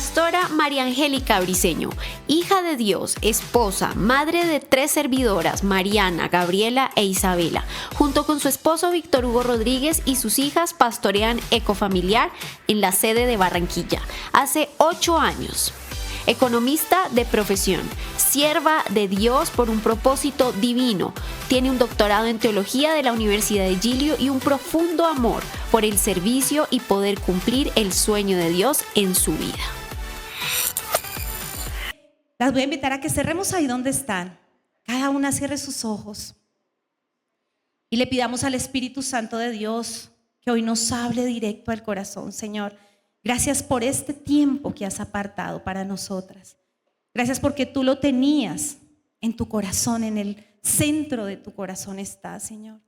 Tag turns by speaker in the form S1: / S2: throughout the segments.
S1: Pastora María Angélica Briceño, hija de Dios, esposa, madre de 3 servidoras, Mariana, Gabriela e Isabela, junto con su esposo Víctor Hugo Rodríguez y sus hijas pastorean Ecofamiliar en la sede de Barranquilla hace 8 años. Economista de profesión, sierva de Dios por un propósito divino, tiene un doctorado en teología de la Universidad de Giglio y un profundo amor por el servicio y poder cumplir el sueño de Dios en su vida.
S2: Las voy a invitar a que cerremos ahí donde están. Cada una cierre sus ojos y le pidamos al Espíritu Santo de Dios que hoy nos hable directo al corazón. Señor, gracias por este tiempo que has apartado para nosotras. Gracias porque tú lo tenías en tu corazón, en el centro de tu corazón está, Señor.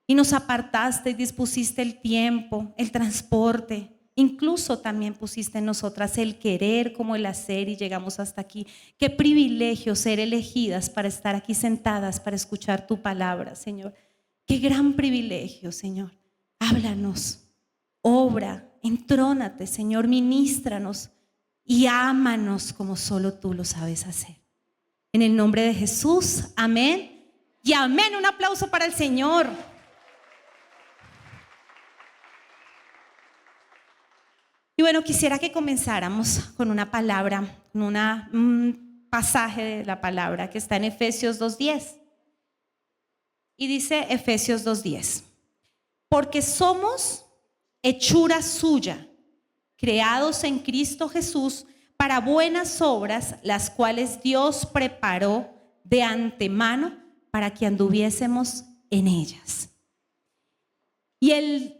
S2: Y nos apartaste y dispusiste el tiempo, el transporte. Incluso también pusiste en nosotras el querer como el hacer y llegamos hasta aquí. Qué privilegio ser elegidas para estar aquí sentadas, para escuchar tu palabra, Señor. Qué gran privilegio, Señor. Háblanos, obra, entrónate, Señor, ministranos y ámanos como solo tú lo sabes hacer. En el nombre de Jesús, amén y amén. Un aplauso para el Señor. Y bueno, quisiera que comenzáramos con una palabra, con un pasaje de la palabra que está en Efesios 2:10. Y dice Efesios 2:10: porque somos hechura suya, creados en Cristo Jesús para buenas obras, las cuales Dios preparó de antemano para que anduviésemos en ellas. Y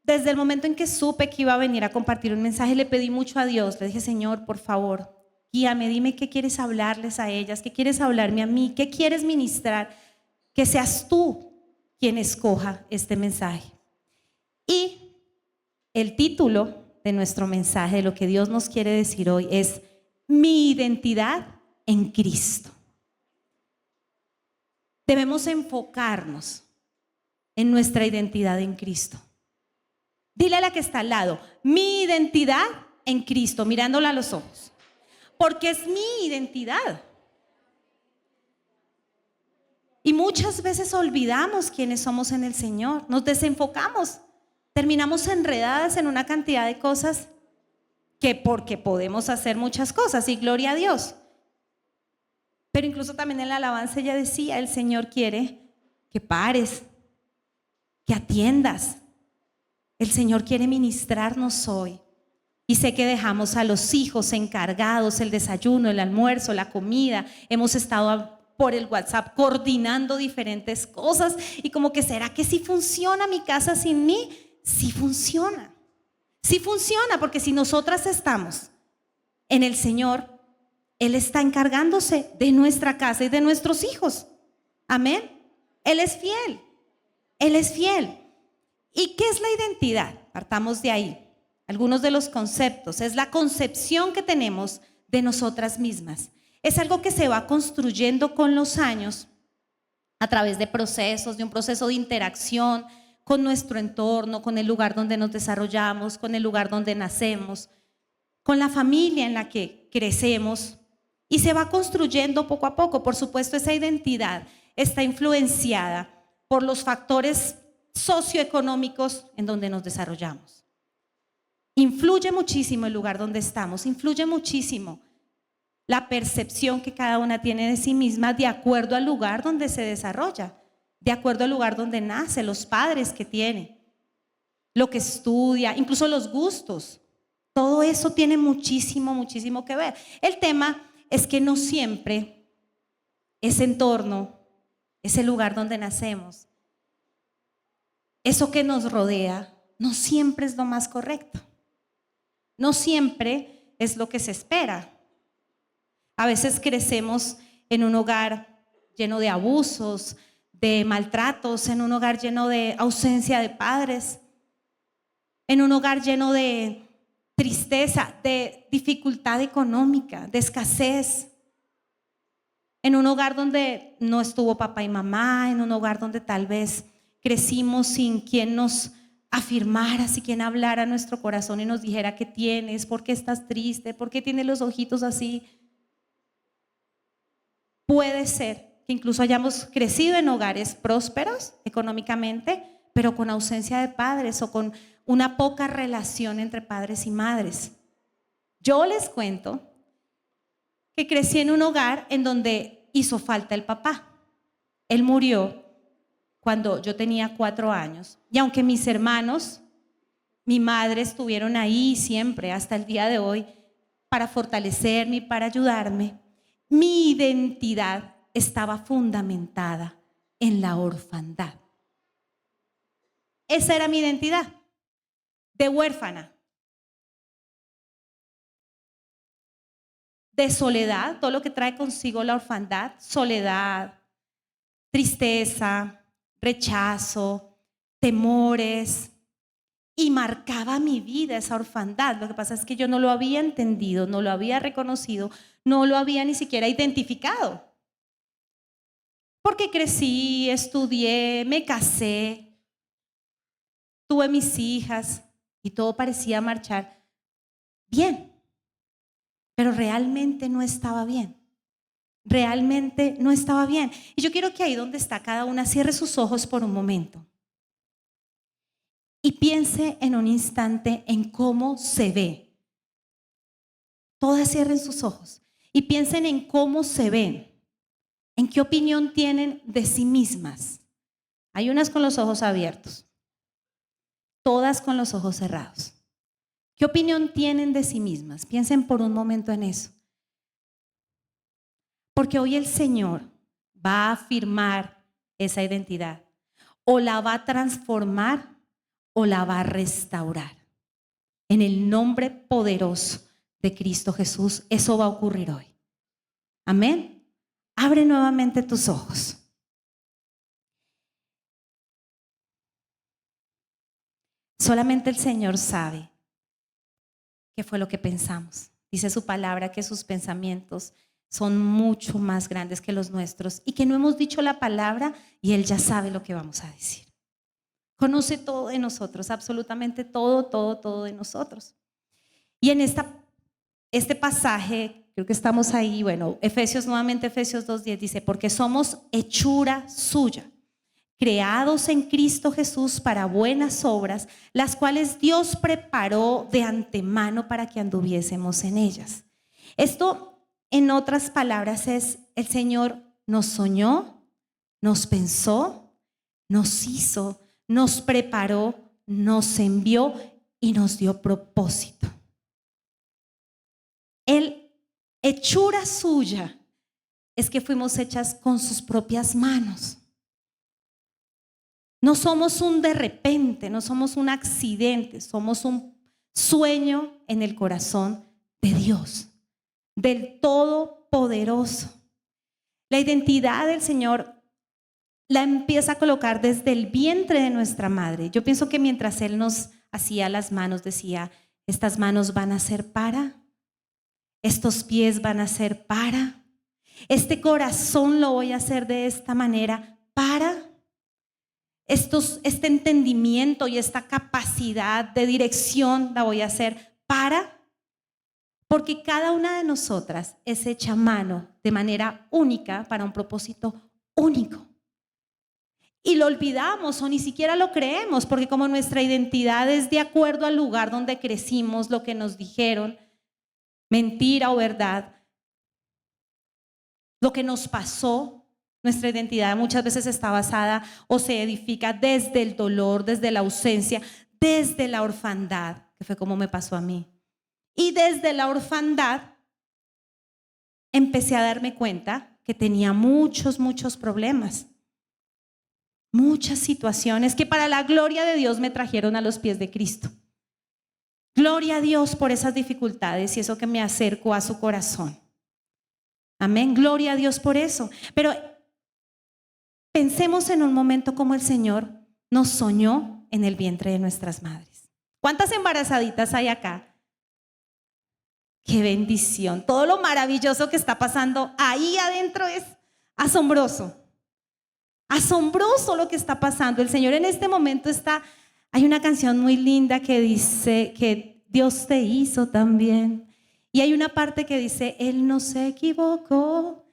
S2: desde el momento en que supe que iba a venir a compartir un mensaje, le pedí mucho a Dios. Le dije: Señor, por favor, guíame, dime qué quieres hablarles a ellas, qué quieres hablarme a mí, qué quieres ministrar, que seas tú quien escoja este mensaje. Y el título de nuestro mensaje, de lo que Dios nos quiere decir hoy, es mi identidad en Cristo. Debemos enfocarnos en nuestra identidad en Cristo. Dile a la que está al lado: mi identidad en Cristo, mirándola a los ojos, porque es mi identidad. Y muchas veces olvidamos quiénes somos en el Señor, nos desenfocamos, terminamos enredadas en una cantidad de cosas que porque podemos hacer muchas cosas y gloria a Dios. Pero incluso también en la alabanza ella decía: el Señor quiere que pares, que atiendas. El Señor quiere ministrarnos hoy. Y sé que dejamos a los hijos encargados, el desayuno, el almuerzo, la comida. Hemos estado por el WhatsApp coordinando diferentes cosas y como que ¿será que sí funciona mi casa sin mí? Sí funciona. Sí funciona, porque si nosotras estamos en el Señor, Él está encargándose de nuestra casa y de nuestros hijos. Amén. Él es fiel. Él es fiel. ¿Y qué es la identidad? Partamos de ahí. Algunos de los conceptos. Es la concepción que tenemos de nosotras mismas. Es algo que se va construyendo con los años a través de procesos, de un proceso de interacción con nuestro entorno, con el lugar donde nos desarrollamos, con el lugar donde nacemos, con la familia en la que crecemos, y se va construyendo poco a poco. Por supuesto, esa identidad está influenciada por los factores socioeconómicos en donde nos desarrollamos. Influye muchísimo el lugar donde estamos, influye muchísimo la percepción que cada una tiene de sí misma de acuerdo al lugar donde se desarrolla, de acuerdo al lugar donde nace, los padres que tiene, lo que estudia, incluso los gustos. Todo eso tiene muchísimo, muchísimo que ver. El tema es que no siempre ese entorno, ese lugar donde nacemos, eso que nos rodea, no siempre es lo más correcto. No siempre es lo que se espera. A veces crecemos en un hogar lleno de abusos, de maltratos, en un hogar lleno de ausencia de padres, en un hogar lleno de tristeza, de dificultad económica, de escasez, en un hogar donde no estuvo papá y mamá, en un hogar donde tal vez crecimos sin quien nos afirmara, si quien hablara a nuestro corazón y nos dijera qué tienes, por qué estás triste, por qué tienes los ojitos así. Puede ser que incluso hayamos crecido en hogares prósperos económicamente, pero con ausencia de padres o con una poca relación entre padres y madres. Yo les cuento que crecí en un hogar en donde hizo falta el papá. Él murió cuando yo tenía 4 años. Y aunque mis hermanos, mi madre estuvieron ahí siempre hasta el día de hoy para fortalecerme y para ayudarme, mi identidad estaba fundamentada en la orfandad. Esa era mi identidad, de huérfana, de soledad, todo lo que trae consigo la orfandad, soledad, tristeza, rechazo, temores, y marcaba mi vida esa orfandad. Lo que pasa es que yo no lo había entendido, no lo había reconocido, no lo había ni siquiera identificado. Porque crecí, estudié, me casé, tuve mis hijas y todo parecía marchar bien, pero realmente no estaba bien. Realmente no estaba bien. Y yo quiero que ahí donde está cada una cierre sus ojos por un momento y piense en un instante en cómo se ve. Todas cierren sus ojos y piensen en cómo se ven, en qué opinión tienen de sí mismas. Hay unas con los ojos abiertos, todas con los ojos cerrados. ¿Qué opinión tienen de sí mismas? Piensen por un momento en eso. Porque hoy el Señor va a afirmar esa identidad, o la va a transformar o la va a restaurar. En el nombre poderoso de Cristo Jesús, eso va a ocurrir hoy. Amén. Abre nuevamente tus ojos. Solamente el Señor sabe qué fue lo que pensamos. Dice su palabra que sus pensamientos son mucho más grandes que los nuestros y que no hemos dicho la palabra y Él ya sabe lo que vamos a decir. Conoce todo de nosotros, absolutamente todo, todo, todo de nosotros. Y en este pasaje, creo que estamos ahí, bueno, Efesios 2:10 dice, porque somos hechura suya, creados en Cristo Jesús para buenas obras, las cuales Dios preparó de antemano para que anduviésemos en ellas. Esto, en otras palabras, es el Señor nos soñó, nos pensó, nos hizo, nos preparó, nos envió y nos dio propósito. El hechura suya es que fuimos hechas con sus propias manos. No somos un de repente, no somos un accidente, somos un sueño en el corazón de Dios, del Todopoderoso. La identidad del Señor la empieza a colocar desde el vientre de nuestra madre. Yo pienso que mientras Él nos hacía las manos, decía, estas manos van a ser para, estos pies van a ser para, este corazón lo voy a hacer de esta manera para, este entendimiento y esta capacidad de dirección la voy a hacer para. Porque cada una de nosotras es hecha a mano de manera única para un propósito único. Y lo olvidamos o ni siquiera lo creemos, porque como nuestra identidad es de acuerdo al lugar donde crecimos, lo que nos dijeron, mentira o verdad, lo que nos pasó, nuestra identidad muchas veces está basada o se edifica desde el dolor, desde la ausencia, desde la orfandad, que fue como me pasó a mí. Y desde la orfandad empecé a darme cuenta que tenía muchos problemas, muchas situaciones que para la gloria de Dios me trajeron a los pies de Cristo. Gloria a Dios por esas dificultades y eso que me acercó a su corazón. Amén, gloria a Dios por eso. Pero pensemos en un momento como el Señor nos soñó en el vientre de nuestras madres. ¿Cuántas embarazaditas hay acá? ¡Qué bendición! Todo lo maravilloso que está pasando ahí adentro es asombroso. Asombroso lo que está pasando. El Señor en este momento está Hay una canción muy linda que dice que Dios te hizo también. Y hay una parte que dice, Él no se equivocó.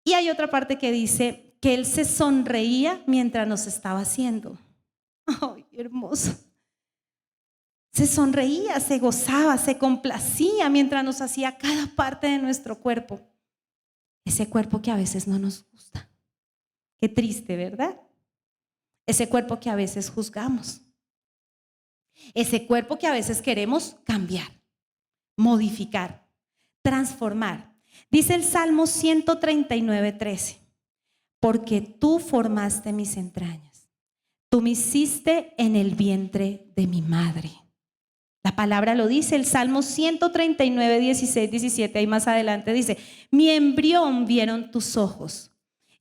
S2: Y hay otra parte que dice que Él se sonreía mientras nos estaba haciendo. ¡Ay, hermoso! Se sonreía, se gozaba, se complacía mientras nos hacía cada parte de nuestro cuerpo. Ese cuerpo que a veces no nos gusta. Qué triste, ¿verdad? Ese cuerpo que a veces juzgamos. Ese cuerpo que a veces queremos cambiar, modificar, transformar. Dice el Salmo 139:13, porque tú formaste mis entrañas, tú me hiciste en el vientre de mi madre. La palabra lo dice, el Salmo 139:16-17, ahí más adelante dice, mi embrión vieron tus ojos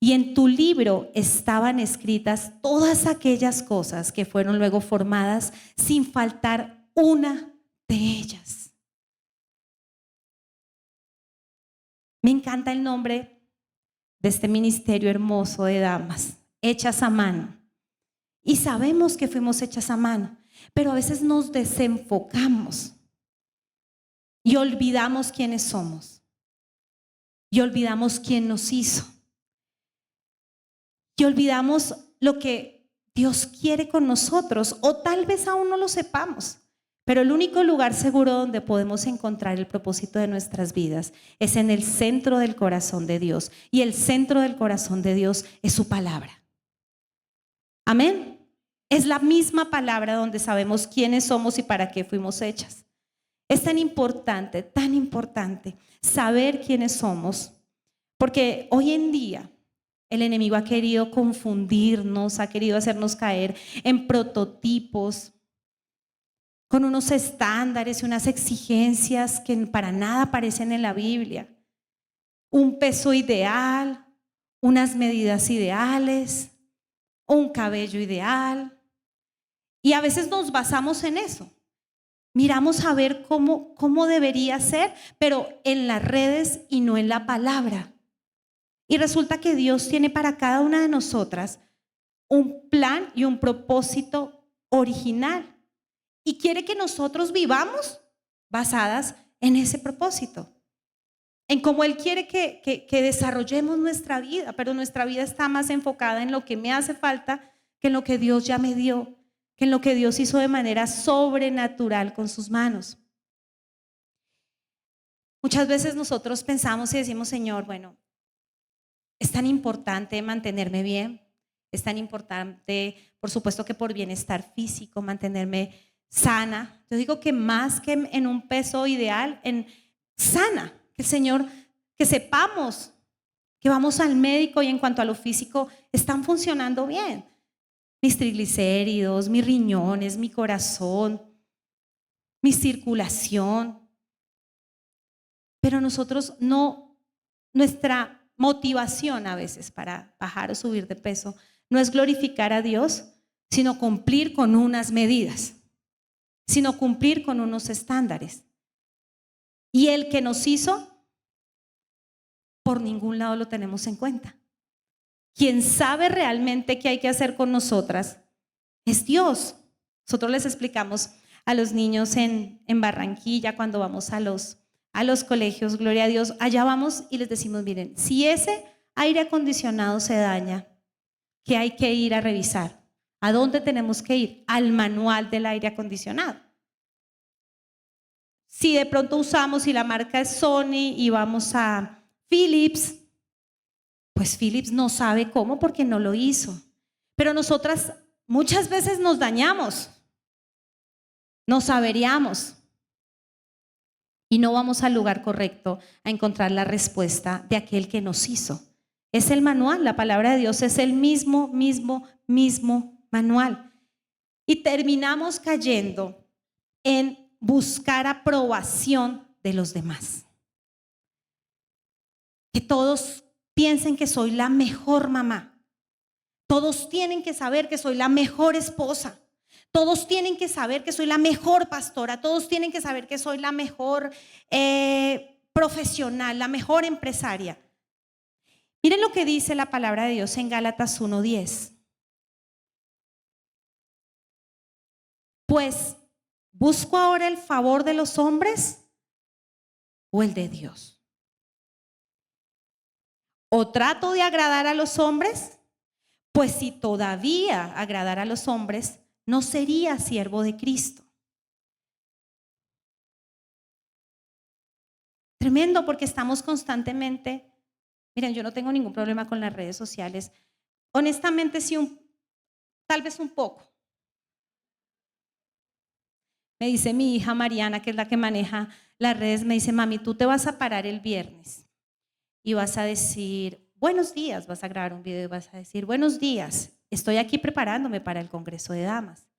S2: y en tu libro estaban escritas todas aquellas cosas que fueron luego formadas sin faltar una de ellas. Me encanta el nombre de este ministerio hermoso de damas, hechas a mano. Y sabemos que fuimos hechas a mano, pero a veces nos desenfocamos y olvidamos quiénes somos. Y olvidamos quién nos hizo. Y olvidamos lo que Dios quiere con nosotros, o tal vez aún no lo sepamos. Pero el único lugar seguro donde podemos encontrar el propósito de nuestras vidas es en el centro del corazón de Dios. Y el centro del corazón de Dios es su palabra. Amén. Es la misma palabra donde sabemos quiénes somos y para qué fuimos hechas. Es tan importante saber quiénes somos, porque hoy en día el enemigo ha querido confundirnos, ha querido hacernos caer en prototipos, con unos estándares y unas exigencias que para nada aparecen en la Biblia. Un peso ideal, unas medidas ideales, un cabello ideal. Y a veces nos basamos en eso. Miramos a ver cómo debería ser, pero en las redes y no en la palabra. Y resulta que Dios tiene para cada una de nosotras un plan y un propósito original. Y quiere que nosotros vivamos basadas en ese propósito. En cómo Él quiere que desarrollemos nuestra vida, pero nuestra vida está más enfocada en lo que me hace falta que en lo que Dios ya me dio, que en lo que Dios hizo de manera sobrenatural con sus manos. Muchas veces nosotros pensamos y decimos, Señor, bueno, es tan importante mantenerme bien, es tan importante, por supuesto que por bienestar físico, mantenerme sana. Yo digo que más que en un peso ideal, en sana, que el Señor, que sepamos que vamos al médico y en cuanto a lo físico están funcionando bien. Mis triglicéridos, mis riñones, mi corazón, mi circulación. Pero nosotros no, nuestra motivación a veces para bajar o subir de peso no es glorificar a Dios, sino cumplir con unas medidas, sino cumplir con unos estándares. Y el que nos hizo, por ningún lado lo tenemos en cuenta. Quien sabe realmente qué hay que hacer con nosotras es Dios. Nosotros les explicamos a los niños en Barranquilla cuando vamos a los colegios, gloria a Dios, allá vamos y les decimos, miren, si ese aire acondicionado se daña, ¿qué hay que ir a revisar? ¿A dónde tenemos que ir? Al manual del aire acondicionado. Si de pronto usamos y la marca es Sony y vamos a Philips, pues Philips no sabe cómo porque no lo hizo. Pero nosotras muchas veces nos dañamos, nos averiamos y no vamos al lugar correcto a encontrar la respuesta de aquel que nos hizo. Es el manual, la palabra de Dios es el mismo manual. Y terminamos cayendo en buscar aprobación de los demás. Que todos piensen que soy la mejor mamá. Todos tienen que saber que soy la mejor esposa. Todos tienen que saber que soy la mejor pastora. Todos tienen que saber que soy la mejor profesional, la mejor empresaria. Miren lo que dice la palabra de Dios en Gálatas 1:10. Pues, ¿busco ahora el favor de los hombres o el de Dios? ¿O trato de agradar a los hombres? Pues si todavía agradara a los hombres, no sería siervo de Cristo. Tremendo, porque estamos constantemente, miren, yo no tengo ningún problema con las redes sociales. Honestamente, sí, tal vez un poco. Me dice mi hija Mariana, que es la que maneja las redes, me dice, mami, tú te vas a parar el viernes y vas a decir, buenos días, vas a grabar un video y vas a decir, buenos días, estoy aquí preparándome para el Congreso de Damas.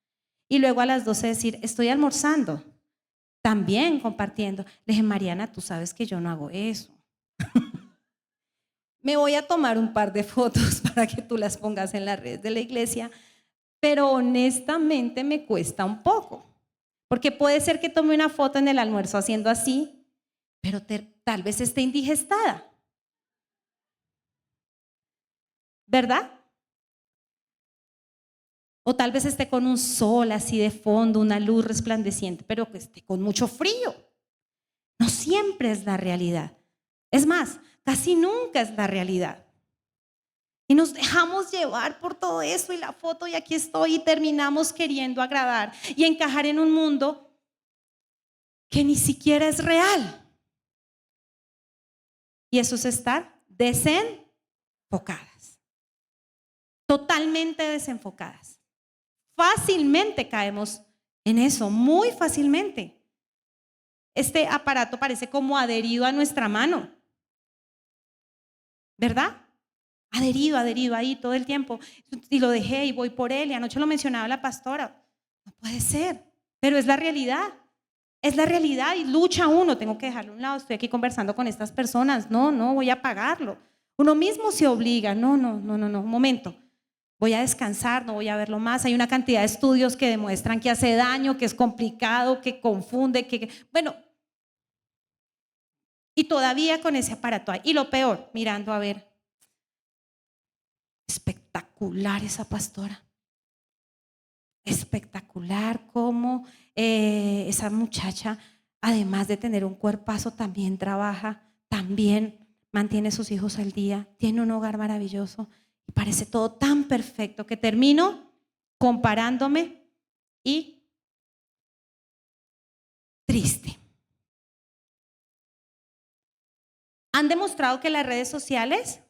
S2: Y luego a las 12 decir, estoy almorzando, también compartiendo. Le dije, Mariana, tú sabes que yo no hago eso. Me voy a tomar un par de fotos para que tú las pongas en las redes de la iglesia, pero honestamente me cuesta un poco. Porque puede ser que tome una foto en el almuerzo haciendo así, pero tal vez esté indigestada. ¿Verdad? O tal vez esté con un sol así de fondo, una luz resplandeciente, pero que esté con mucho frío. No siempre es la realidad. Es más, casi nunca es la realidad. Y nos dejamos llevar por todo eso y la foto y aquí estoy y terminamos queriendo agradar y encajar en un mundo que ni siquiera es real. Y eso es estar desenfocadas. Totalmente desenfocadas. Fácilmente caemos en eso, muy fácilmente. Este aparato parece como adherido a nuestra mano. ¿Verdad? Adherido ahí todo el tiempo. Y lo dejé y voy por él. Y anoche lo mencionaba la pastora. No puede ser, pero es la realidad. Es la realidad y lucha uno. Tengo que dejarlo a un lado. Estoy aquí conversando con estas personas. No, voy a pagarlo. Uno mismo se obliga. No, un momento. Voy a descansar, no voy a verlo más. Hay una cantidad de estudios que demuestran que hace daño, que es complicado, que confunde, bueno. Y todavía con ese aparato ahí. Y lo peor, mirando a ver. Espectacular esa pastora. Espectacular cómo esa muchacha, además de tener un cuerpazo, también trabaja, también mantiene a sus hijos al día, tiene un hogar maravilloso y parece todo tan perfecto que termino comparándome y triste. Han demostrado que las redes sociales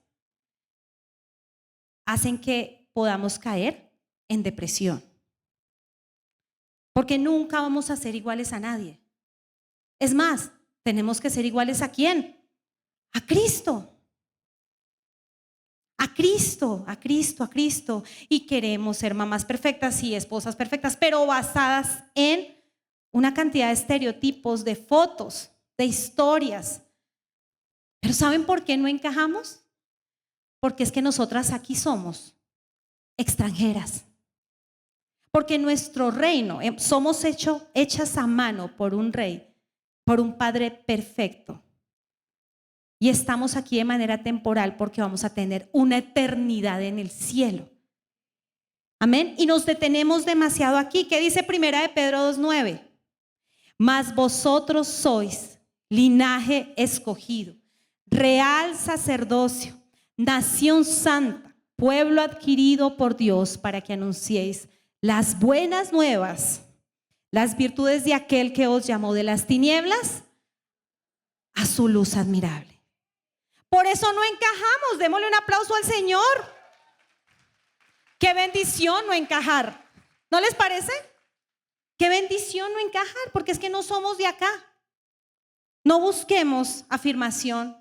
S2: hacen que podamos caer en depresión. Porque nunca vamos a ser iguales a nadie. Es más, tenemos que ser iguales ¿a quién? A Cristo. A Cristo, a Cristo, a Cristo. Y queremos ser mamás perfectas y esposas perfectas, pero basadas en una cantidad de estereotipos, de fotos, de historias. Pero ¿saben por qué no encajamos? Porque es que nosotras aquí somos extranjeras. Porque nuestro reino, somos hechas a mano por un rey, por un padre perfecto. Y estamos aquí de manera temporal porque vamos a tener una eternidad en el cielo. Amén. Y nos detenemos demasiado aquí. ¿Qué dice Primera de Pedro 2:9? Mas vosotros sois linaje escogido, real sacerdocio, nación santa, pueblo adquirido por Dios para que anunciéis las buenas nuevas, las virtudes de aquel que os llamó de las tinieblas a su luz admirable. Por eso no encajamos. Démosle un aplauso al Señor. Qué bendición no encajar. ¿No les parece? Qué bendición no encajar, porque es que no somos de acá. No busquemos afirmación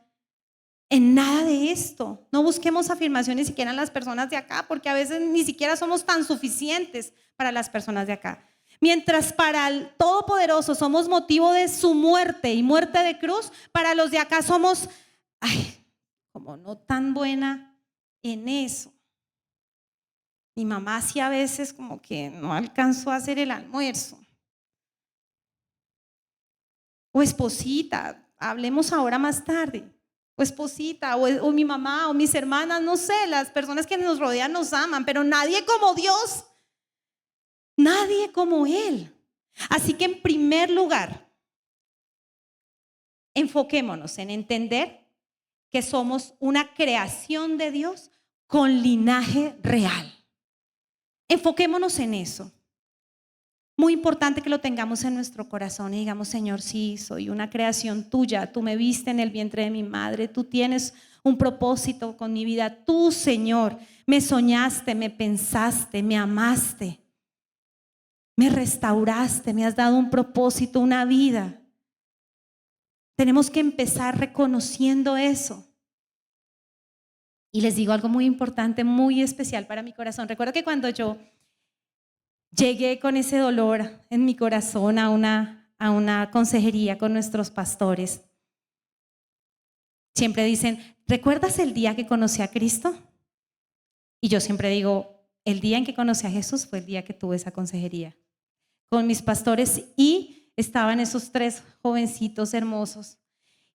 S2: en nada de esto. No busquemos afirmación ni siquiera en las personas de acá, porque a veces ni siquiera somos tan suficientes para las personas de acá. Mientras para el Todopoderoso somos motivo de su muerte y muerte de cruz, para los de acá somos, como no tan buena en eso. Mi mamá sí a veces como que no alcanzó a hacer el almuerzo. O esposita, hablemos ahora más tarde. O esposita, o mi mamá, o mis hermanas, no sé, las personas que nos rodean nos aman, pero nadie como Dios. Nadie como Él. Así que en primer lugar, enfoquémonos en entender que somos una creación de Dios con linaje real. Enfoquémonos en eso. Muy importante que lo tengamos en nuestro corazón y digamos, Señor, sí, soy una creación tuya. Tú me viste en el vientre de mi madre. Tú tienes un propósito con mi vida. Tú, Señor, me soñaste, me pensaste, me amaste, me restauraste, me has dado un propósito, una vida. Tenemos que empezar reconociendo eso. Y les digo algo muy importante, muy especial para mi corazón. Recuerdo que cuando yo llegué con ese dolor en mi corazón a una consejería con nuestros pastores, siempre dicen, ¿recuerdas el día que conocí a Cristo? Y yo siempre digo, el día en que conocí a Jesús fue el día que tuve esa consejería con mis pastores y estaban esos 3 jovencitos hermosos.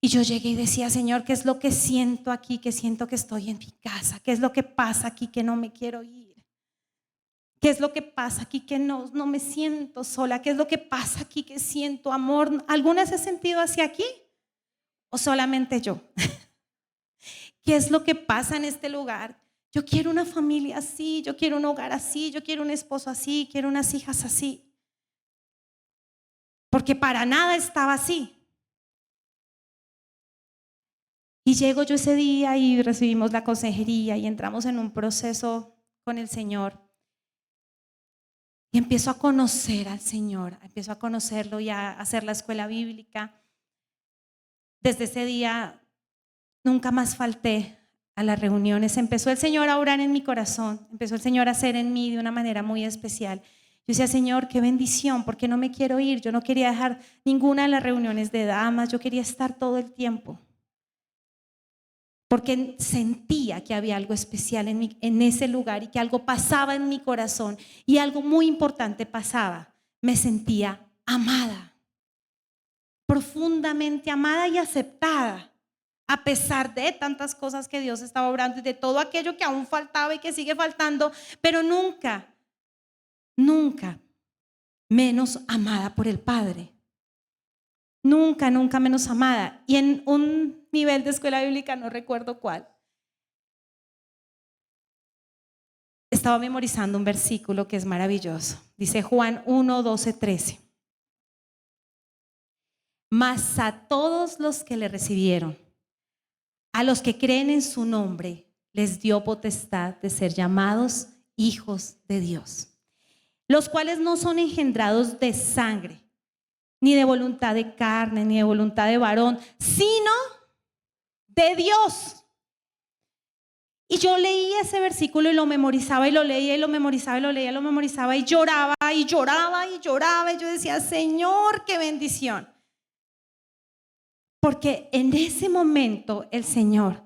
S2: Y yo llegué y decía, Señor, ¿qué es lo que siento aquí? Que siento que estoy en mi casa. ¿Qué es lo que pasa aquí que no me quiero ir? ¿Qué es lo que pasa aquí que no me siento sola? ¿Qué es lo que pasa aquí que siento amor? ¿Alguna se ha sentido hacia aquí? ¿O solamente yo? ¿Qué es lo que pasa en este lugar? Yo quiero una familia así, yo quiero un hogar así, yo quiero un esposo así, quiero unas hijas así. Porque para nada estaba así. Y llego yo ese día y recibimos la consejería y entramos en un proceso con el Señor. Y empiezo a conocer al Señor, empiezo a conocerlo y a hacer la escuela bíblica. Desde ese día nunca más falté a las reuniones. Empezó el Señor a orar en mi corazón, empezó el Señor a hacer en mí de una manera muy especial. Yo decía, Señor, qué bendición, porque no me quiero ir. Yo no quería dejar ninguna de las reuniones de damas, yo quería estar todo el tiempo. Porque sentía que había algo especial en ese lugar y que algo pasaba en mi corazón y algo muy importante pasaba. Me sentía amada, profundamente amada y aceptada, a pesar de tantas cosas que Dios estaba obrando y de todo aquello que aún faltaba y que sigue faltando, pero nunca, nunca menos amada por el Padre. Nunca, nunca menos amada. Y en un nivel de escuela bíblica, no recuerdo cuál, estaba memorizando un versículo que es maravilloso. Dice Juan 1, 12, 13. Mas a todos los que le recibieron, a los que creen en su nombre, les dio potestad de ser llamados hijos de Dios, los cuales no son engendrados de sangre, ni de voluntad de carne, ni de voluntad de varón, sino de Dios. Y yo leía ese versículo y lo memorizaba y lo leía y lo memorizaba y lo leía y lo memorizaba y lloraba y lloraba y lloraba y yo decía, Señor, qué bendición. Porque en ese momento el Señor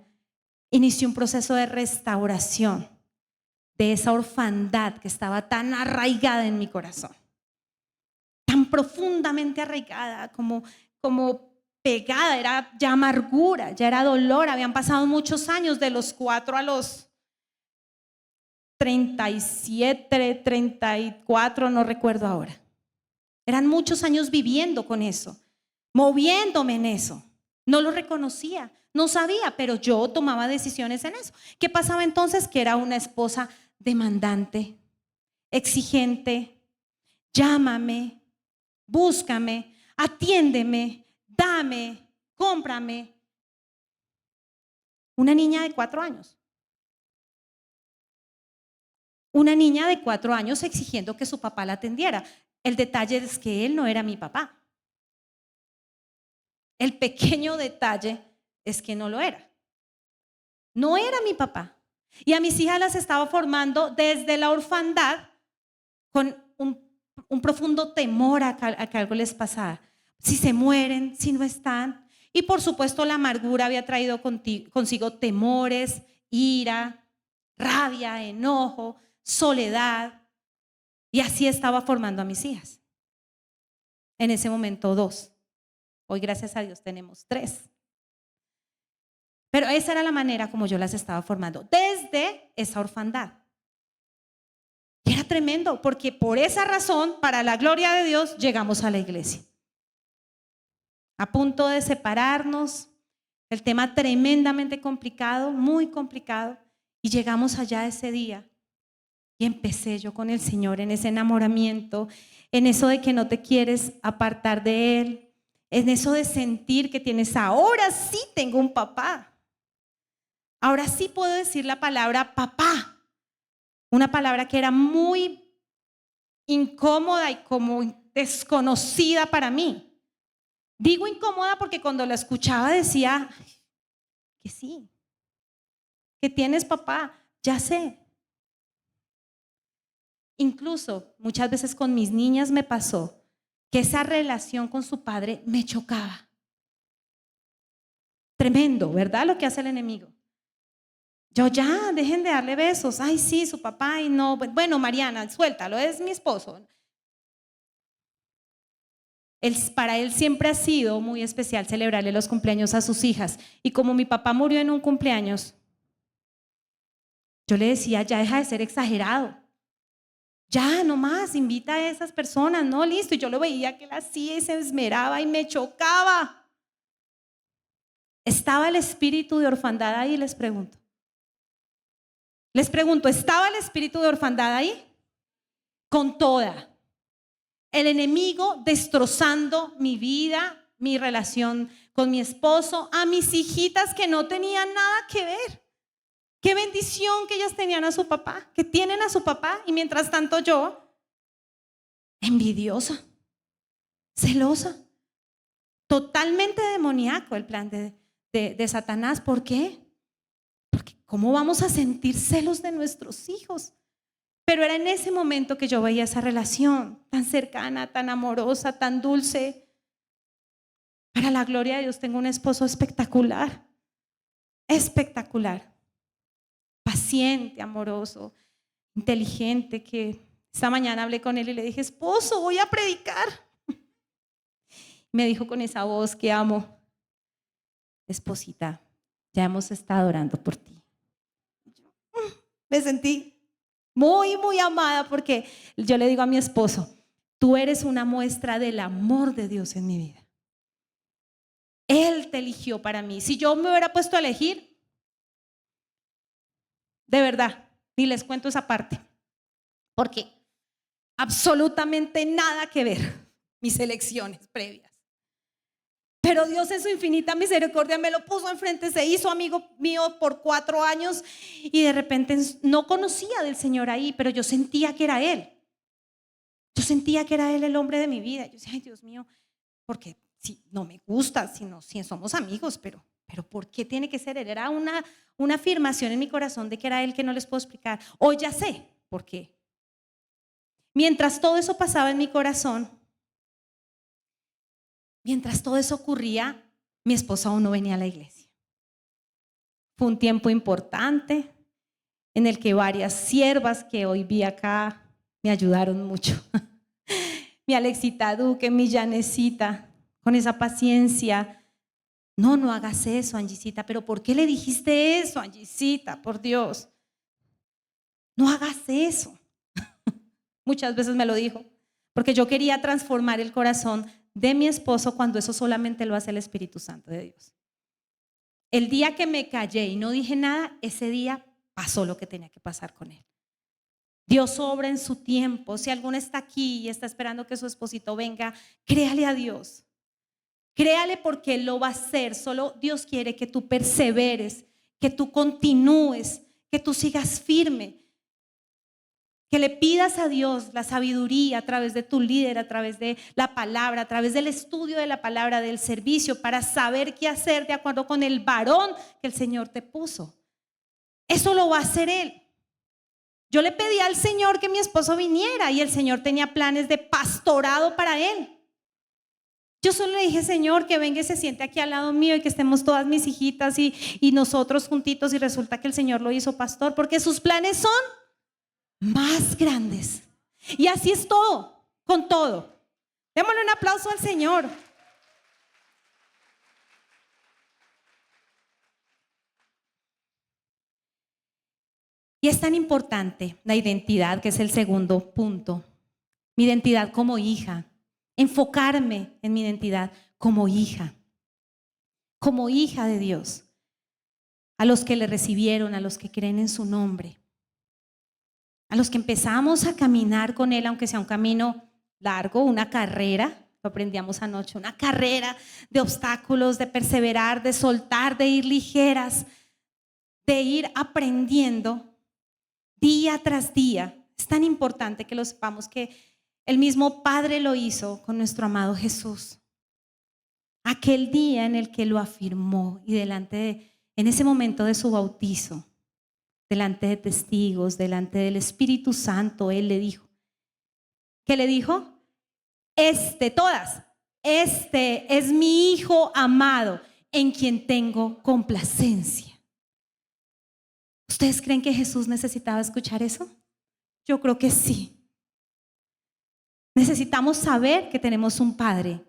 S2: inició un proceso de restauración de esa orfandad que estaba tan arraigada en mi corazón, tan profundamente arraigada como pegada, era ya amargura, ya era dolor. Habían pasado muchos años, de los 4 a los 37, 34, no recuerdo ahora. Eran muchos años viviendo con eso, moviéndome en eso. No lo reconocía, no sabía, pero yo tomaba decisiones en eso. ¿Qué pasaba entonces? Que era una esposa demandante, exigente. Llámame, búscame, atiéndeme, dame, cómprame. Una niña de 4 años. Una niña de 4 años exigiendo que su papá la atendiera. El detalle es que él no era mi papá. El pequeño detalle es que no lo era. No era mi papá. Y a mis hijas las estaba formando desde la orfandad con un profundo temor a que algo les pasara. Si se mueren, si no están. Y por supuesto la amargura había traído consigo temores, ira, rabia, enojo, soledad. Y así estaba formando a mis hijas. En ese momento 2. Hoy gracias a Dios tenemos 3. Pero esa era la manera como yo las estaba formando, desde esa orfandad. Y era tremendo, porque por esa razón, para la gloria de Dios, llegamos a la iglesia. A punto de separarnos, el tema tremendamente complicado, muy complicado, y llegamos allá ese día. Y empecé yo con el Señor en ese enamoramiento, en eso de que no te quieres apartar de Él, en eso de sentir que tienes, ahora sí tengo un papá. Ahora sí puedo decir la palabra papá, una palabra que era muy incómoda y como desconocida para mí. Digo incómoda porque cuando la escuchaba decía que sí, que tienes papá, ya sé. Incluso muchas veces con mis niñas me pasó que esa relación con su padre me chocaba. Tremendo, ¿verdad? Lo que hace el enemigo. Yo ya, dejen de darle besos. Ay, sí, su papá, y no. Bueno, Mariana, suéltalo, es mi esposo. Para él siempre ha sido muy especial celebrarle los cumpleaños a sus hijas. Y como mi papá murió en un cumpleaños, yo le decía, ya deja de ser exagerado. Ya, nomás, invita a esas personas, ¿no? Listo. Y yo lo veía que él hacía y se esmeraba y me chocaba. ¿Estaba el espíritu de orfandad ahí? Les pregunto, ¿estaba el espíritu de orfandad ahí? Con toda. El enemigo destrozando mi vida, mi relación con mi esposo, a mis hijitas que no tenían nada que ver. Qué bendición que ellas tenían a su papá, que tienen a su papá, y mientras tanto yo, envidiosa, celosa, totalmente demoníaco el plan de Satanás. ¿Por qué? Porque ¿cómo vamos a sentir celos de nuestros hijos? Pero era en ese momento que yo veía esa relación tan cercana, tan amorosa, tan dulce. Para la gloria de Dios tengo un esposo espectacular, espectacular, paciente, amoroso, inteligente, que esta mañana hablé con él y le dije, esposo, voy a predicar. Me dijo con esa voz que amo, esposita, ya hemos estado orando por ti. Me sentí muy, muy amada, porque yo le digo a mi esposo, tú eres una muestra del amor de Dios en mi vida. Él te eligió para mí. Si yo me hubiera puesto a elegir, de verdad, ni les cuento esa parte, porque absolutamente nada que ver mis elecciones previas. Pero Dios en su infinita misericordia me lo puso enfrente, se hizo amigo mío por 4 años y de repente no conocía del Señor ahí, pero yo sentía que era Él. Yo sentía que era Él el hombre de mi vida. Yo decía, ay Dios mío, porque si no me gusta, si somos amigos, pero ¿por qué tiene que ser Él? Era una afirmación en mi corazón de que era Él, que no les puedo explicar. Hoy ya sé por qué. Mientras todo eso pasaba en mi corazón, mientras todo eso ocurría, mi esposo aún no venía a la iglesia. Fue un tiempo importante en el que varias siervas que hoy vi acá me ayudaron mucho. Mi Alexita Duque, mi Yanecita, con esa paciencia. No hagas eso, Angisita. ¿Pero por qué le dijiste eso, Angisita? Por Dios. No hagas eso. Muchas veces me lo dijo, porque yo quería transformar el corazón de mi esposo cuando eso solamente lo hace el Espíritu Santo de Dios. El día que me callé y no dije nada, ese día pasó lo que tenía que pasar con él. Dios obra en su tiempo. Si alguno está aquí y está esperando que su esposito venga, créale a Dios. Créale, porque Él lo va a hacer. Solo Dios quiere que tú perseveres, que tú continúes, que tú sigas firme. Que le pidas a Dios la sabiduría a través de tu líder, a través de la palabra, a través del estudio de la palabra, del servicio, para saber qué hacer de acuerdo con el varón que el Señor te puso. Eso lo va a hacer Él. Yo le pedí al Señor que mi esposo viniera y el Señor tenía planes de pastorado para él. Yo solo le dije, Señor, que venga y se siente aquí al lado mío y que estemos todas mis hijitas y nosotros juntitos, y resulta que el Señor lo hizo pastor, porque sus planes son más grandes. Y así es todo, con todo. Démosle un aplauso al Señor. Y es tan importante la identidad, que es el segundo punto. Mi identidad como hija. Enfocarme en mi identidad como hija de Dios. A los que le recibieron, a los que creen en su nombre, a los que empezamos a caminar con Él, aunque sea un camino largo, una carrera, lo aprendíamos anoche, una carrera de obstáculos, de perseverar, de soltar, de ir ligeras, de ir aprendiendo día tras día. Es tan importante que lo sepamos, que el mismo Padre lo hizo con nuestro amado Jesús. Aquel día en el que lo afirmó y en ese momento de su bautizo, delante de testigos, delante del Espíritu Santo, Él le dijo. ¿Qué le dijo? Todas, este es mi Hijo amado, en quien tengo complacencia. ¿Ustedes creen que Jesús necesitaba escuchar eso? Yo creo que sí. Necesitamos saber que tenemos un Padre.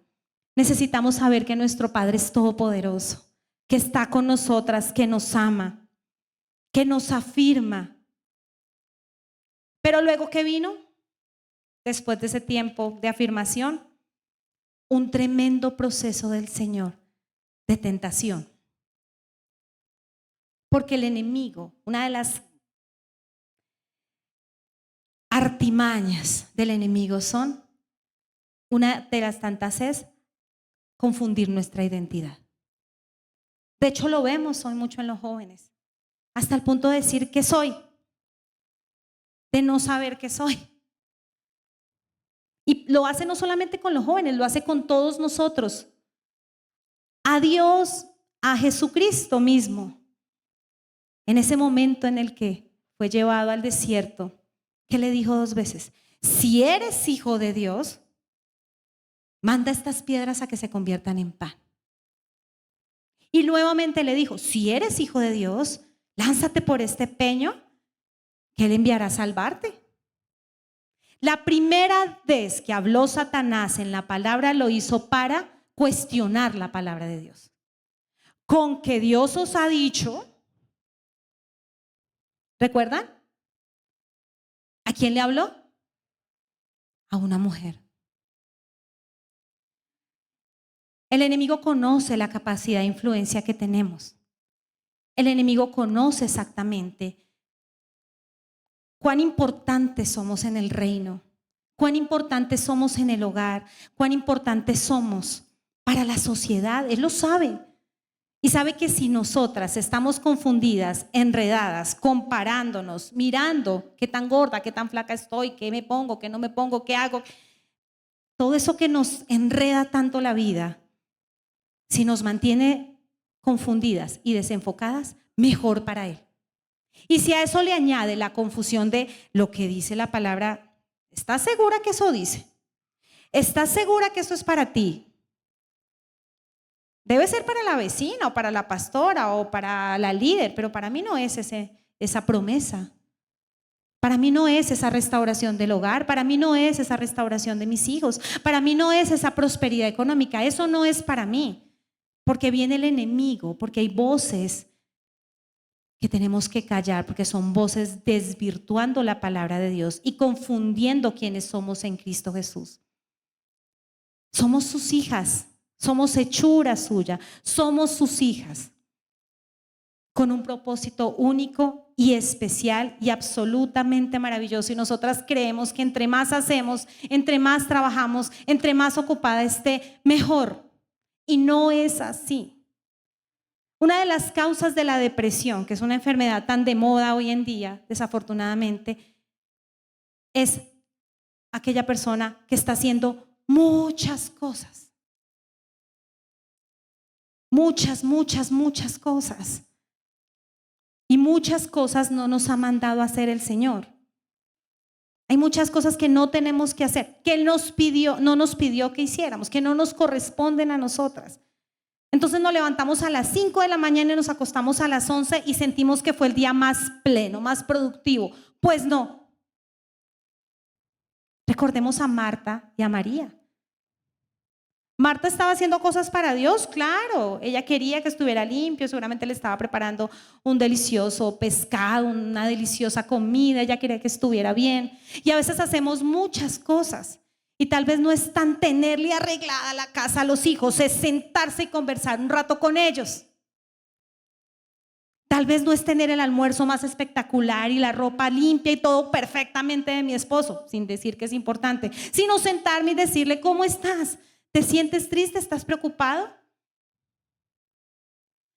S2: Necesitamos saber que nuestro Padre es todopoderoso, que está con nosotras, que nos ama, que nos afirma. Pero luego, ¿qué vino? Después de ese tiempo de afirmación, un tremendo proceso del Señor de tentación. Porque el enemigo, una de las artimañas del enemigo una de las tantas es confundir nuestra identidad. De hecho, lo vemos hoy mucho en los jóvenes, hasta el punto de decir qué soy, de no saber qué soy. Y lo hace no solamente con los jóvenes, lo hace con todos nosotros. A Dios, a Jesucristo mismo, en ese momento en el que fue llevado al desierto, ¿qué le dijo 2 veces? Si eres hijo de Dios, manda estas piedras a que se conviertan en pan. Y nuevamente le dijo, si eres hijo de Dios, lánzate por este peño, que Él enviará a salvarte. La primera vez que habló Satanás en la palabra lo hizo para cuestionar la palabra de Dios. Con que Dios os ha dicho, ¿recuerdan? ¿A quién le habló? A una mujer. El enemigo conoce la capacidad de influencia que tenemos. El enemigo conoce exactamente cuán importantes somos en el reino, cuán importantes somos en el hogar, cuán importantes somos para la sociedad. Él lo sabe. Y sabe que si nosotras estamos confundidas, enredadas, comparándonos, mirando qué tan gorda, qué tan flaca estoy, qué me pongo, qué no me pongo, qué hago, todo eso que nos enreda tanto la vida, si nos mantiene confundidas y desenfocadas, mejor para Él. Y si a eso le añade la confusión de lo que dice la palabra, ¿estás segura que eso dice? ¿Estás segura que eso es para ti? Debe ser para la vecina o para la pastora o para la líder, pero para mí no es esa promesa. Para mí no es esa restauración del hogar, para mí no es esa restauración de mis hijos, para mí no es esa prosperidad económica, eso no es para mí. Porque viene el enemigo, porque hay voces que tenemos que callar, porque son voces desvirtuando la palabra de Dios y confundiendo quiénes somos en Cristo Jesús. Somos sus hijas, somos hechura suya, somos sus hijas, con un propósito único y especial y absolutamente maravilloso. Y nosotras creemos que entre más hacemos, entre más trabajamos, entre más ocupada esté, mejor. Y no es así. Una de las causas de la depresión, que es una enfermedad tan de moda hoy en día, desafortunadamente, es aquella persona que está haciendo muchas cosas. Muchas cosas. Y muchas cosas no nos ha mandado a hacer el Señor. Hay muchas cosas que no tenemos que hacer, que Él no nos pidió que hiciéramos, que no nos corresponden a nosotras. Entonces nos levantamos a las 5 de la mañana y nos acostamos a las 11 y sentimos que fue el día más pleno, más productivo. Pues no. Recordemos a Marta y a María. Marta estaba haciendo cosas para Dios, claro. Ella quería que estuviera limpio, seguramente le estaba preparando un delicioso pescado, una deliciosa comida, ella quería que estuviera bien. Y a veces hacemos muchas cosas y tal vez no es tan tenerle arreglada la casa a los hijos, es sentarse y conversar un rato con ellos. Tal vez no es tener el almuerzo más espectacular y la ropa limpia y todo perfectamente de mi esposo, sin decir que es importante, sino sentarme y decirle, ¿cómo estás? ¿Te sientes triste? ¿Estás preocupado?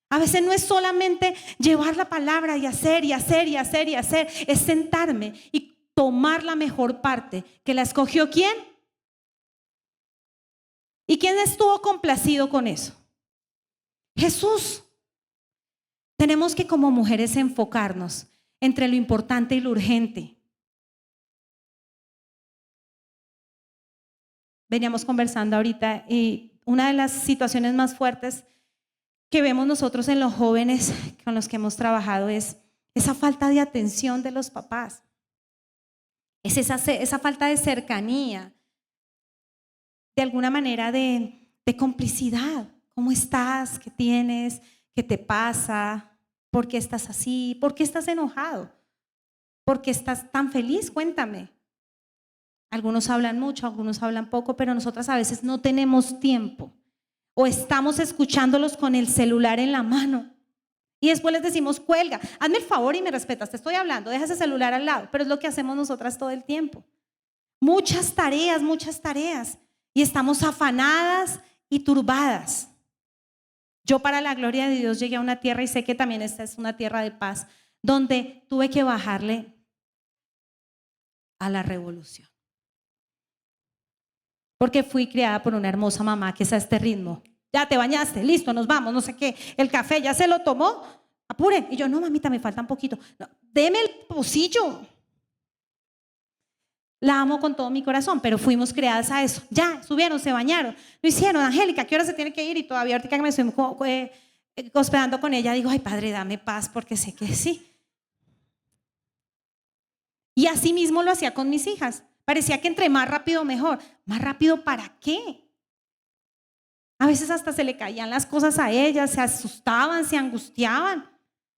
S2: A veces no es solamente llevar la palabra y hacer y hacer y hacer y hacer, es sentarme y tomar la mejor parte. ¿Que la escogió quién? ¿Y quién estuvo complacido con eso? Jesús. Tenemos que como mujeres enfocarnos entre lo importante y lo urgente. Veníamos conversando ahorita y una de las situaciones más fuertes que vemos nosotros en los jóvenes con los que hemos trabajado es esa falta de atención de los papás. Es esa falta de cercanía, de alguna manera de complicidad. ¿Cómo estás? ¿Qué tienes? ¿Qué te pasa? ¿Por qué estás así? ¿Por qué estás enojado? ¿Por qué estás tan feliz? Cuéntame. Algunos hablan mucho, algunos hablan poco, pero nosotras a veces no tenemos tiempo o estamos escuchándolos con el celular en la mano y después les decimos, cuelga, hazme el favor y me respetas, te estoy hablando, deja ese celular al lado, pero es lo que hacemos nosotras todo el tiempo. Muchas tareas y estamos afanadas y turbadas. Yo, para la gloria de Dios, llegué a una tierra y sé que también esta es una tierra de paz, donde tuve que bajarle a la revolución. Porque fui criada por una hermosa mamá que es a este ritmo. Ya te bañaste, listo, nos vamos, no sé qué. El café ya se lo tomó, apure. Y yo, no, mamita, me falta un poquito. No, deme el pocillo. La amo con todo mi corazón, pero fuimos creadas a eso. Ya, subieron, se bañaron. Lo hicieron, Angélica, ¿a qué hora se tiene que ir? Y todavía ahorita que me estoy hospedando con ella, digo, ay, Padre, dame paz porque sé que sí. Y así mismo lo hacía con mis hijas. Parecía que entre más rápido mejor. ¿Más rápido para qué? A veces hasta se le caían las cosas a ellas, se asustaban, se angustiaban,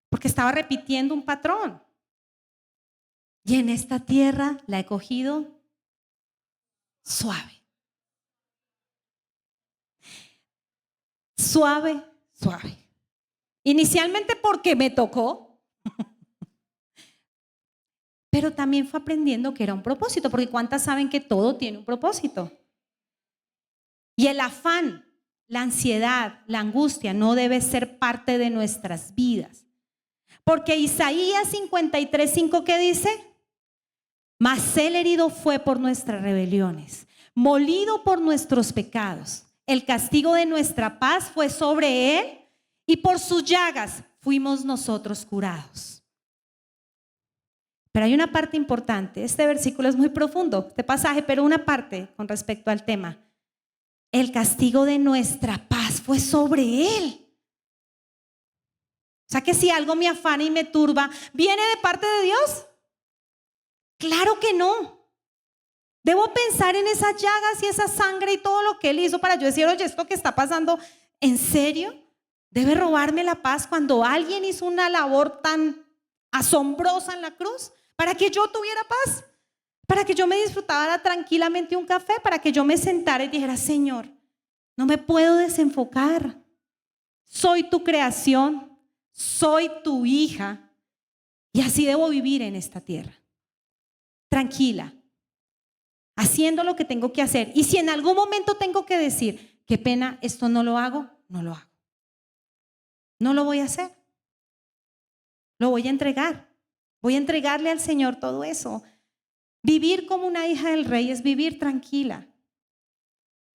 S2: porque estaba repitiendo un patrón. Y en esta tierra la he cogido suave. Suave, suave. Inicialmente porque me tocó, pero también fue aprendiendo que era un propósito, porque ¿cuántas saben que todo tiene un propósito? Y el afán, la ansiedad, la angustia no debe ser parte de nuestras vidas. Porque Isaías 53:5, ¿qué dice? Mas él herido fue por nuestras rebeliones, molido por nuestros pecados. El castigo de nuestra paz fue sobre él y por sus llagas fuimos nosotros curados. Pero hay una parte importante. Este versículo es muy profundo, este pasaje, pero una parte con respecto al tema. El castigo de nuestra paz fue sobre él. O sea que si algo me afana y me turba, ¿viene de parte de Dios? Claro que no. Debo pensar en esas llagas y esa sangre y todo lo que él hizo para yo decir, oye, esto que está pasando, ¿en serio? ¿Debe robarme la paz cuando alguien hizo una labor tan asombrosa en la cruz? Para que yo tuviera paz, para que yo me disfrutara tranquilamente un café, para que yo me sentara y dijera, Señor, no me puedo desenfocar. Soy tu creación, soy tu hija y así debo vivir en esta tierra. Tranquila, haciendo lo que tengo que hacer. Y si en algún momento tengo que decir, qué pena, esto no lo hago, no lo hago. No lo voy a hacer. Lo voy a entregar. Voy a entregarle al Señor todo eso. Vivir como una hija del rey es vivir tranquila.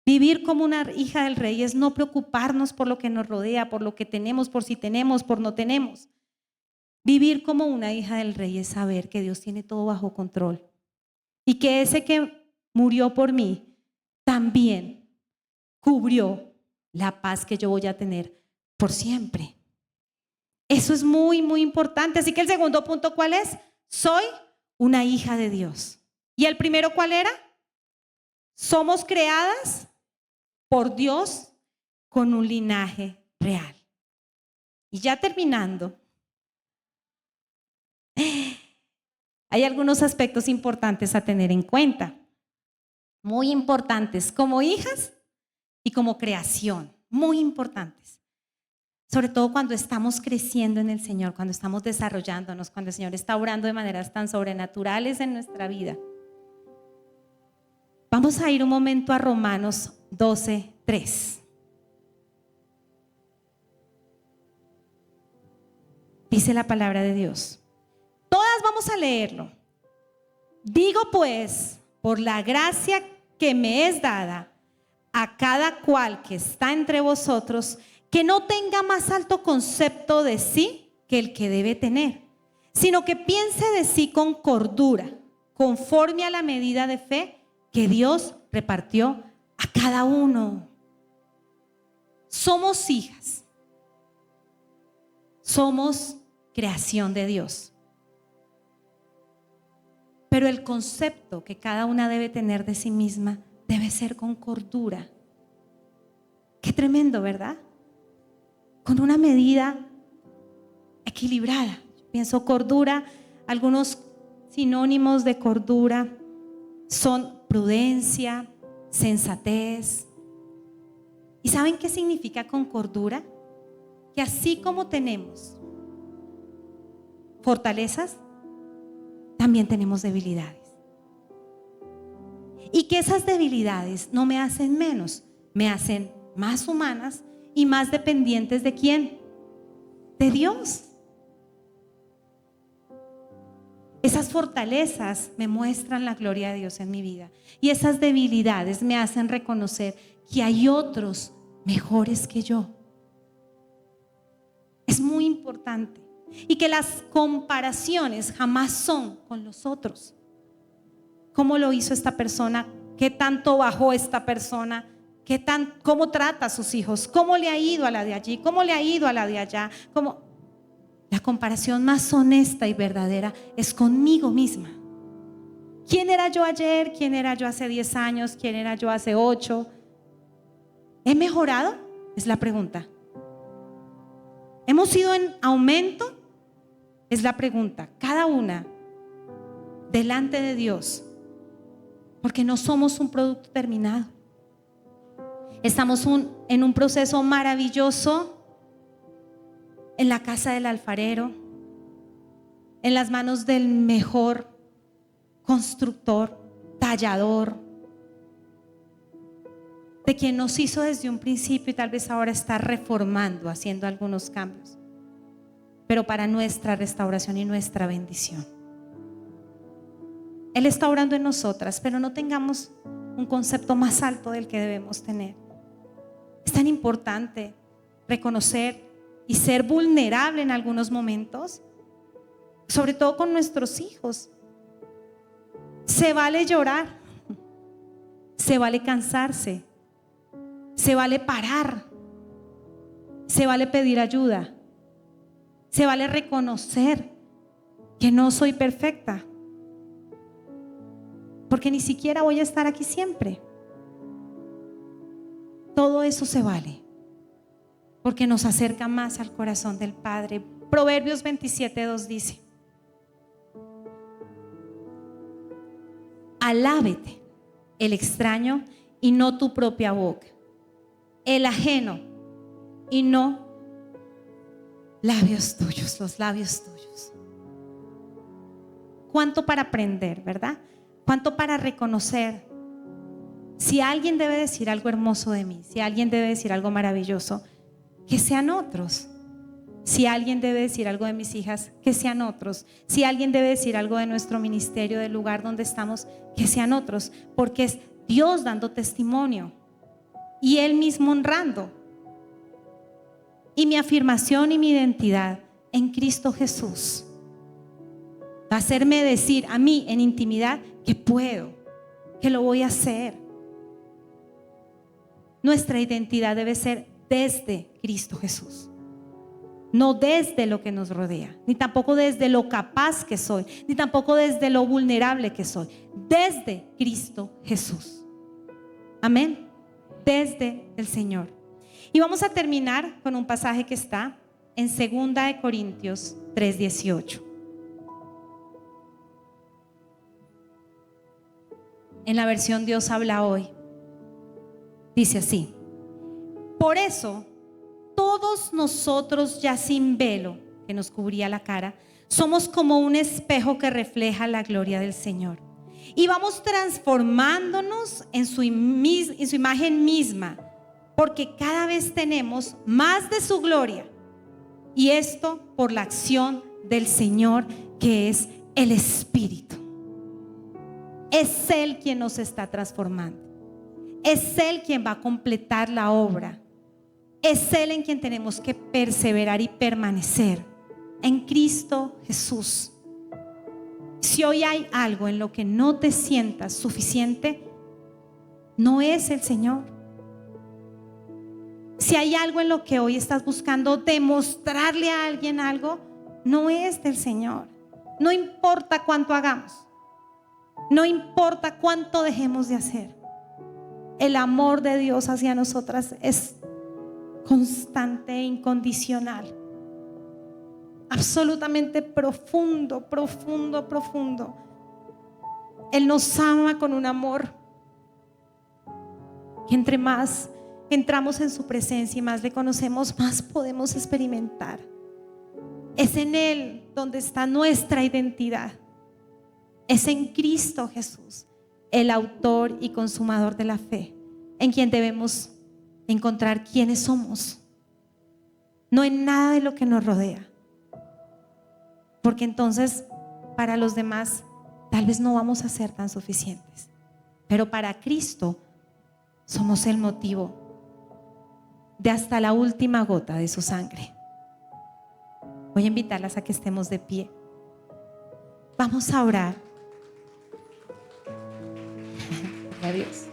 S2: Vivir como una hija del rey es no preocuparnos por lo que nos rodea, por lo que tenemos, por si tenemos, por no tenemos. Vivir como una hija del rey es saber que Dios tiene todo bajo control y que ese que murió por mí también cubrió la paz que yo voy a tener por siempre. Eso es muy, muy importante. Así que el segundo punto, ¿cuál es? Soy una hija de Dios. ¿Y el primero cuál era? Somos creadas por Dios con un linaje real. Y ya terminando, hay algunos aspectos importantes a tener en cuenta, muy importantes como hijas y como creación, muy importantes. Sobre todo cuando estamos creciendo en el Señor, cuando estamos desarrollándonos, cuando el Señor está obrando de maneras tan sobrenaturales en nuestra vida. Vamos a ir un momento a Romanos 12:3. Dice la palabra de Dios. Todas vamos a leerlo. Digo pues, por la gracia que me es dada, a cada cual que está entre vosotros, que no tenga más alto concepto de sí que el que debe tener, sino que piense de sí con cordura, conforme a la medida de fe que Dios repartió a cada uno. Somos hijas. Somos creación de Dios. Pero el concepto que cada una debe tener de sí misma debe ser con cordura. Qué tremendo, ¿verdad? Con una medida equilibrada. Pienso cordura, algunos sinónimos de cordura son prudencia, sensatez. ¿Y saben qué significa con cordura? Que así como tenemos fortalezas, también tenemos debilidades. Y que esas debilidades no me hacen menos, me hacen más humanas y más dependientes ¿de quién? De Dios. Esas fortalezas me muestran la gloria de Dios en mi vida. Y esas debilidades me hacen reconocer que hay otros mejores que yo. Es muy importante. Y que las comparaciones jamás son con los otros. ¿Cómo lo hizo esta persona? ¿Qué tanto bajó esta persona? ¿Cómo trata a sus hijos? ¿Cómo le ha ido a la de allí? ¿Cómo le ha ido a la de allá? La comparación más honesta y verdadera es conmigo misma. ¿Quién era yo ayer? ¿Quién era yo hace 10 años? ¿Quién era yo hace 8? ¿He mejorado? Es la pregunta. ¿Hemos ido en aumento? Es la pregunta. Cada una delante de Dios. Porque no somos un producto terminado. Estamos en un proceso maravilloso en la casa del alfarero, en las manos del mejor constructor, tallador, de quien nos hizo desde un principio y tal vez ahora está reformando, haciendo algunos cambios, pero para nuestra restauración y nuestra bendición. Él está orando en nosotras, pero no tengamos un concepto más alto del que debemos tener. Es tan importante reconocer y ser vulnerable en algunos momentos, sobre todo con nuestros hijos. Se vale llorar, se vale cansarse, se vale parar, se vale pedir ayuda, se vale reconocer que no soy perfecta, porque ni siquiera voy a estar aquí siempre. Todo eso se vale, porque nos acerca más al corazón del Padre. Proverbios 27:2 dice: alábete el extraño y no tu propia boca, el ajeno y no labios tuyos, los labios tuyos. Cuánto para aprender, ¿verdad? Cuánto para reconocer. Si alguien debe decir algo hermoso de mí, si alguien debe decir algo maravilloso, que sean otros. Si alguien debe decir algo de mis hijas, que sean otros. Si alguien debe decir algo de nuestro ministerio, del lugar donde estamos, que sean otros. Porque es Dios dando testimonio y Él mismo honrando. Y mi afirmación y mi identidad en Cristo Jesús va a hacerme decir a mí en intimidad que puedo, que lo voy a hacer. Nuestra identidad debe ser desde Cristo Jesús, no desde lo que nos rodea, ni tampoco desde lo capaz que soy, ni tampoco desde lo vulnerable que soy, desde Cristo Jesús. Amén. desde el Señor. Y vamos a terminar con un pasaje que está en 2 Corintios 3:18. En la versión Dios habla hoy. Dice así: por eso, todos nosotros ya sin velo que nos cubría la cara, somos como un espejo que refleja la gloria del Señor. Y vamos transformándonos en su imagen misma, porque cada vez tenemos más de su gloria. Y esto por la acción del Señor, que es el Espíritu. Es Él quien nos está transformando. Es Él quien va a completar la obra. Es Él en quien tenemos que perseverar y permanecer, en Cristo Jesús. Si hoy hay algo en lo que no te sientas suficiente, no es el Señor. Si hay algo en lo que hoy estás buscando demostrarle a alguien algo, no es del Señor. No importa cuánto hagamos, no importa cuánto dejemos de hacer, el amor de Dios hacia nosotras es constante e incondicional, absolutamente profundo, profundo, profundo. Él nos ama con un amor que entre más entramos en su presencia y más le conocemos, más podemos experimentar. Es en Él donde está nuestra identidad. Es en Cristo Jesús, el autor y consumador de la fe, en quien debemos encontrar quiénes somos, no en nada de lo que nos rodea. Porque entonces para los demás tal vez no vamos a ser tan suficientes, pero para Cristo somos el motivo de hasta la última gota de su sangre. Voy a invitarlas a que estemos de pie. Vamos a orar. Adiós.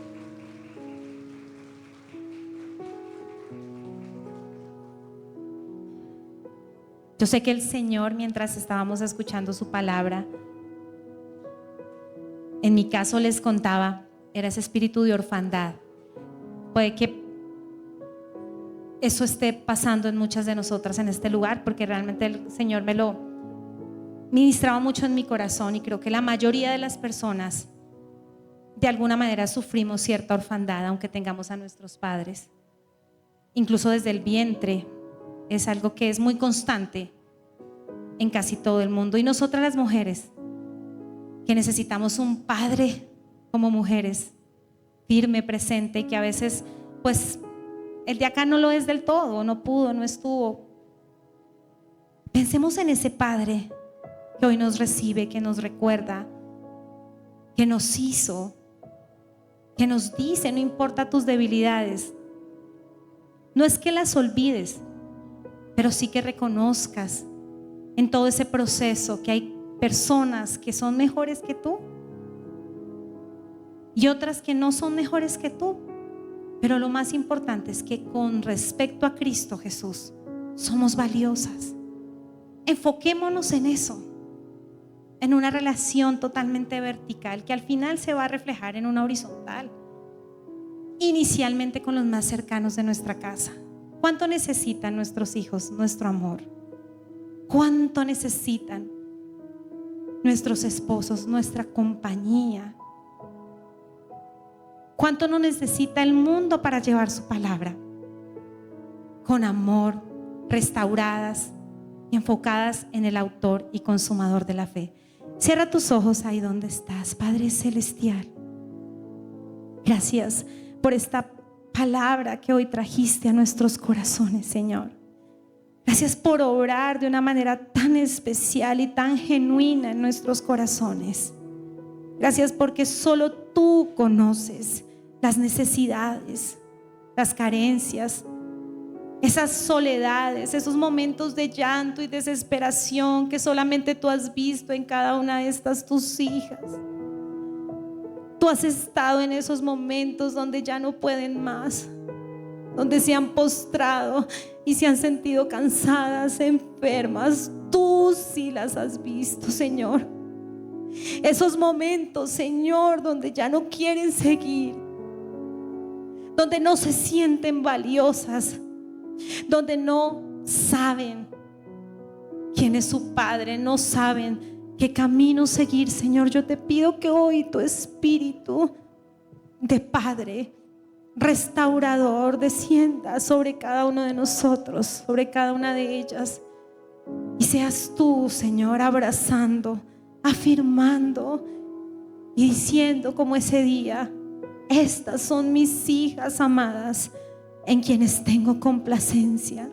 S2: Yo sé que el Señor, mientras estábamos escuchando su palabra, en mi caso les contaba, era ese espíritu de orfandad. Puede que eso esté pasando en muchas de nosotras en este lugar, porque realmente el Señor me lo ministraba mucho en mi corazón, y creo que la mayoría de las personas de alguna manera sufrimos cierta orfandad, aunque tengamos a nuestros padres. Incluso desde el vientre es algo que es muy constante en casi todo el mundo. Y nosotras las mujeres, que necesitamos un padre como mujeres, firme, presente, y que a veces pues el de acá no lo es del todo, no pudo, no estuvo. Pensemos en ese Padre que hoy nos recibe, que nos recuerda, que nos hizo, que nos dice: no importa tus debilidades, no es que las olvides, pero sí que reconozcas en todo ese proceso que hay personas que son mejores que tú y otras que no son mejores que tú. Pero lo más importante es que con respecto a Cristo Jesús somos valiosas. Enfoquémonos en eso, en una relación totalmente vertical que al final se va a reflejar en una horizontal, inicialmente con los más cercanos de nuestra casa. ¿Cuánto necesitan nuestros hijos nuestro amor? ¿Cuánto necesitan nuestros esposos nuestra compañía? ¿Cuánto no necesita el mundo para llevar su palabra? Con amor, restauradas y enfocadas en el autor y consumador de la fe. Cierra tus ojos ahí donde estás, Padre Celestial. Gracias por esta palabra que hoy trajiste a nuestros corazones, Señor. Gracias por obrar de una manera tan especial y tan genuina en nuestros corazones. Gracias porque solo tú conoces las necesidades, las carencias, esas soledades, esos momentos de llanto y desesperación que solamente tú has visto en cada una de estas tus hijas. Tú has estado en esos momentos donde ya no pueden más, donde se han postrado y se han sentido cansadas, enfermas. Tú sí las has visto, Señor. Esos momentos, Señor, donde ya no quieren seguir, donde no se sienten valiosas, donde no saben quién es su padre, no saben qué camino seguir. Señor, yo te pido que hoy tu espíritu de Padre restaurador descienda sobre cada uno de nosotros, sobre cada una de ellas, y seas tú, Señor, abrazando, afirmando y diciendo como ese día: estas son mis hijas amadas en quienes tengo complacencia.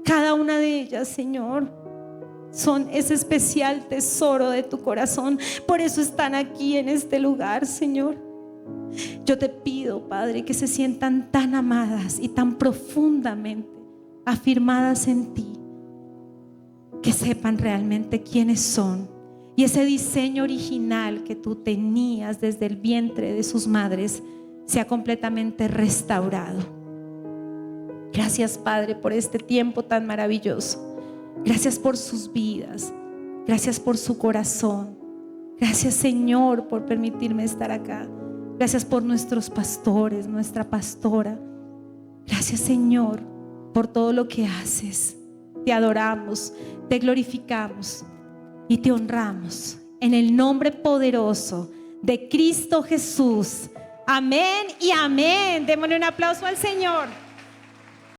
S2: Cada una de ellas, Señor, son ese especial tesoro de tu corazón. Por eso están aquí en este lugar, Señor. Yo te pido, Padre, que se sientan tan amadas y tan profundamente afirmadas en ti, que sepan realmente quiénes son, y ese diseño original que tú tenías desde el vientre de sus madres sea completamente restaurado. Gracias, Padre, por este tiempo tan maravilloso. Gracias por sus vidas. Gracias por su corazón. Gracias, Señor, por permitirme estar acá. Gracias por nuestros pastores, nuestra pastora. Gracias, Señor, por todo lo que haces. Te adoramos, te glorificamos y te honramos en el nombre poderoso de Cristo Jesús. Amén y amén. Démosle un aplauso al Señor.